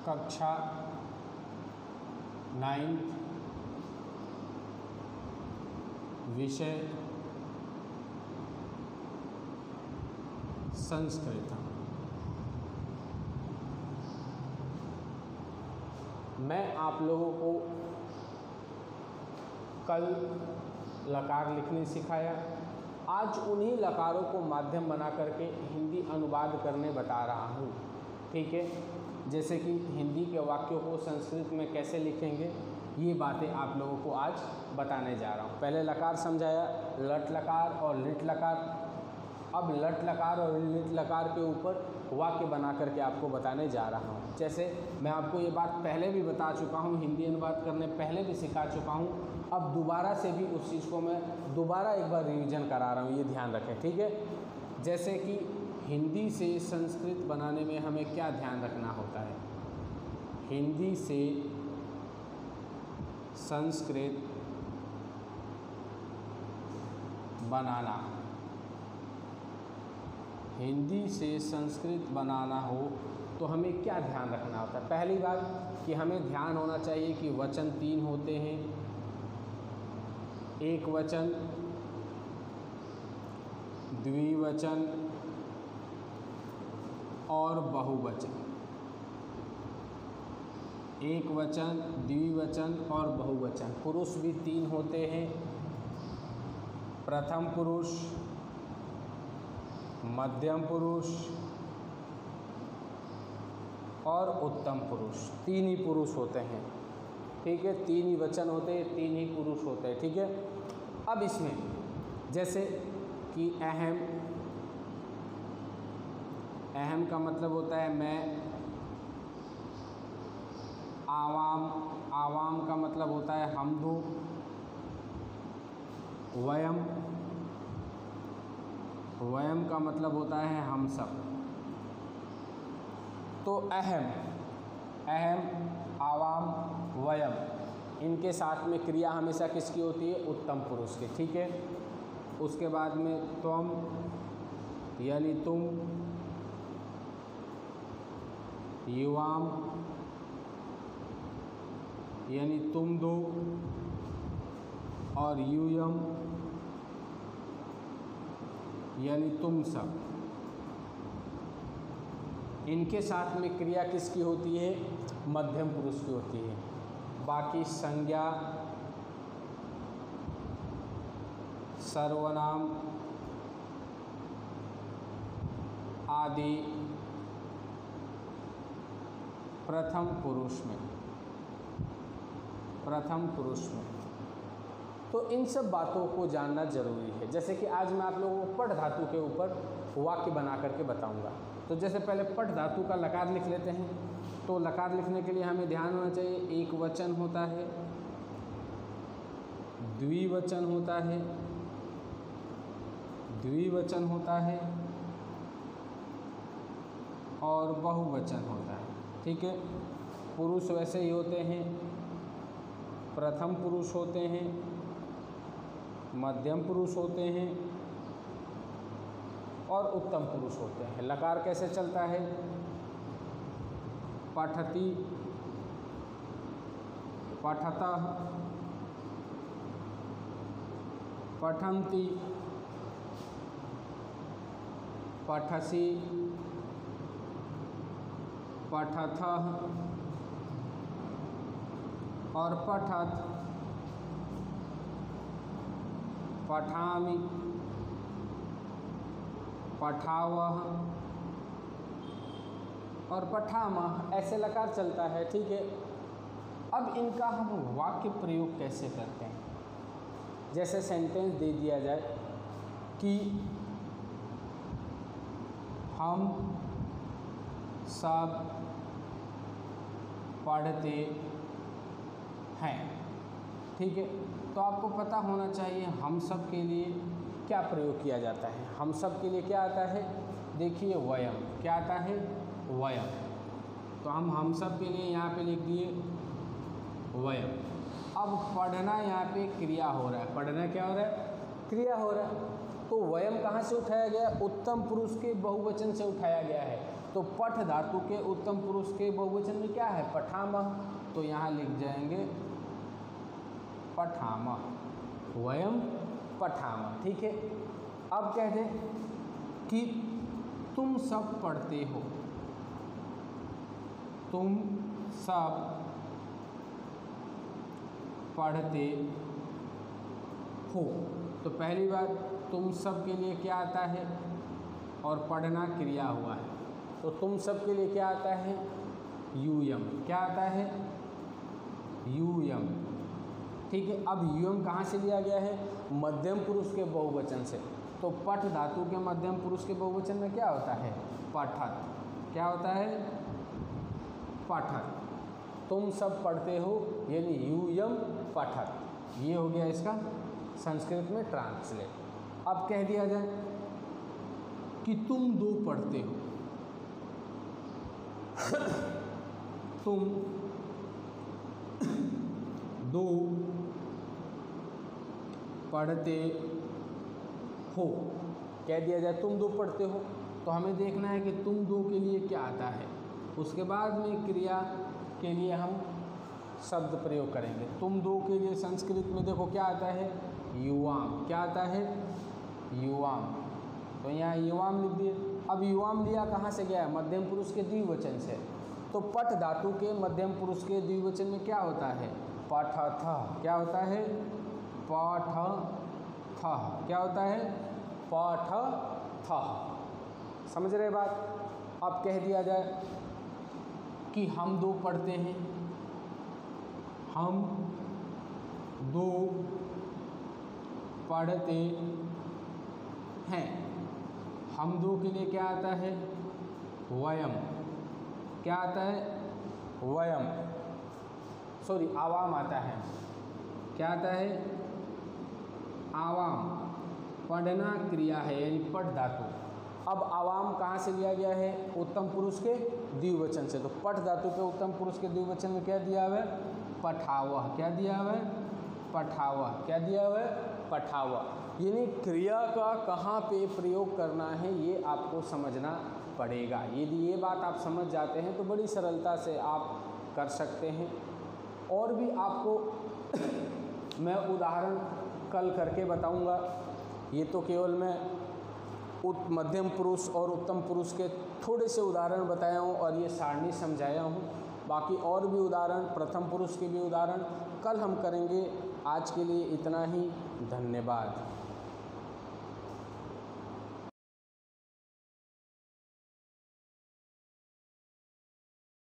कक्षा 9th, विषय संस्कृत। मैं आप लोगों को कल लकार लिखने सिखाया। आज उन्हीं लकारों को माध्यम बना करके हिंदी अनुवाद करने बता रहा हूँ। ठीक है, जैसे कि हिंदी के वाक्यों को संस्कृत में कैसे लिखेंगे, ये बातें आप लोगों को आज बताने जा रहा हूँ। पहले लकार समझाया, लट लकार और लिट लकार। अब लट लकार और लिट लकार के ऊपर वाक्य बना करके आपको बताने जा रहा हूँ। जैसे मैं आपको ये बात पहले भी बता चुका हूँ, हिंदी अनुवाद करने पहले भी सिखा चुका हूँ। अब दोबारा से भी उस चीज़ को मैं दोबारा एक बार रिवीजन करा रहा हूँ, ये ध्यान रखें। ठीक है, जैसे कि हिंदी से संस्कृत बनाने में हमें क्या ध्यान रखना होता है। हिंदी से संस्कृत बनाना, हिंदी से संस्कृत बनाना हो तो हमें क्या ध्यान रखना होता है। पहली बात कि हमें ध्यान होना चाहिए कि वचन 3 होते हैं, एक वचन, द्विवचन और बहुवचन। एक वचन, द्विवचन और बहुवचन। पुरुष भी 3 होते हैं, प्रथम पुरुष, मध्यम पुरुष और उत्तम पुरुष। 3 ही पुरुष होते हैं। ठीक है, 3 ही वचन होते हैं, 3 ही पुरुष होते हैं। ठीक है, अब इसमें जैसे कि अहम, अहम का मतलब होता है मैं। आवाम, आवाम का मतलब होता है हम दो। वयम, वयम का मतलब होता है हम सब। तो अहम, अहम, आवाम, वयम, इनके साथ में क्रिया हमेशा किसकी होती है, उत्तम पुरुष की। ठीक है, उसके बाद में त्वम यानी तुम, युवाम यानी तुम दो, और यूयम यानी तुम सब। इनके साथ में क्रिया किसकी होती है, मध्यम पुरुष की होती है। बाकी संज्ञा, सर्वनाम आदि प्रथम पुरुष में, प्रथम पुरुष में। तो इन सब बातों को जानना जरूरी है। जैसे कि आज मैं आप लोगों को पठ धातु के ऊपर वाक्य बना करके बताऊंगा। तो जैसे पहले पठ धातु का लकार लिख लेते हैं। तो लकार लिखने के लिए हमें ध्यान होना चाहिए, एक वचन होता है, द्विवचन होता है, द्विवचन होता है और बहुवचन होता है। ठीक है, पुरुष वैसे ही होते हैं, प्रथम पुरुष होते हैं, मध्यम पुरुष होते हैं और उत्तम पुरुष होते हैं। लकार कैसे चलता है, पठति, पठतः, पठन्ति, पठसि, पठथः और पठत, पठामि, पठावः और पठामः, ऐसे लकार चलता है। ठीक है, अब इनका हम वाक्य प्रयोग कैसे करते हैं। जैसे सेंटेंस दे दिया जाए कि हम सब पढ़ते हैं। ठीक है, तो आपको पता होना चाहिए हम सब के लिए क्या प्रयोग किया जाता है। हम सब के लिए क्या आता है, देखिए वयम, क्या आता है, वयम। तो हम सब के लिए यहाँ पे लिख दिए वयम। अब पढ़ना यहाँ पे क्रिया हो रहा है, पढ़ना क्या हो रहा है, क्रिया हो रहा है। तो वयम कहाँ से उठाया गया, उत्तम पुरुष के बहुवचन से उठाया गया है। तो तो पठ धातु के उत्तम पुरुष के बहुवचन में क्या है? पठामः। तो यहाँ लिख जाएंगे पठामः, वयम पठामः। ठीक है। अब कहते कि तुम सब पढ़ते हो, तुम सब पढ़ते हो। तो पहली बात, तुम सब के लिए क्या आता है? और पढ़ना क्रिया हुआ है, तो तुम सब के लिए क्या आता है? यूयम। क्या आता है? यूयम। ठीक है। अब यूयम कहाँ से लिया गया है? मध्यम पुरुष के बहुवचन से। तो पठ धातु के मध्यम पुरुष के बहुवचन में क्या होता है? पठत। क्या होता है? पठत। तुम सब पढ़ते हो यानी यूयम पठत। ये हो गया इसका संस्कृत में ट्रांसलेट। अब कह दिया जाए कि तुम दो पढ़ते हो, तुम दो पढ़ते हो। कह दिया जाए तुम दो पढ़ते हो, तो हमें देखना है कि तुम दो के लिए क्या आता है। उसके बाद में क्रिया के लिए हम शब्द प्रयोग करेंगे। तुम दो के लिए संस्कृत में देखो क्या आता है? युवाम। क्या आता है? युवाम। तो यहाँ युवाम लिख दिए। अब युवाम लिया कहाँ से गया है? मध्यम पुरुष के द्विवचन से। तो पठ धातु के मध्यम पुरुष के द्विवचन में क्या होता है? पठथ। क्या होता है? पठथ। क्या होता है? पठथ। समझ रहे बात? अब कह दिया जाए कि हम दो पढ़ते हैं, हम दो पढ़ते हैं। हम दो के लिए क्या आता है? वयम। क्या आता है? वयम। सॉरी, आवाम आता है। क्या आता है? आवाम। पढ़ना क्रिया है यानी पठ धातु। अब आवाम कहाँ से लिया गया है? उत्तम पुरुष के द्विवचन से। तो पठ धातु के उत्तम पुरुष के द्विवचन में क्या दिया हुआ है? पठावह। क्या दिया हुआ है? पठावह। क्या दिया हुआ है? पठावह। यानी क्रिया का कहाँ पे प्रयोग करना है ये आपको समझना पड़ेगा। यदि ये बात आप समझ जाते हैं तो बड़ी सरलता से आप कर सकते हैं। और भी आपको मैं उदाहरण कल करके बताऊंगा। ये तो केवल मैं मध्यम पुरुष और उत्तम पुरुष के थोड़े से उदाहरण बताया हूँ और ये सारणी समझाया हूँ। बाकी और भी उदाहरण, प्रथम पुरुष के भी उदाहरण कल हम करेंगे। आज के लिए इतना ही। धन्यवाद।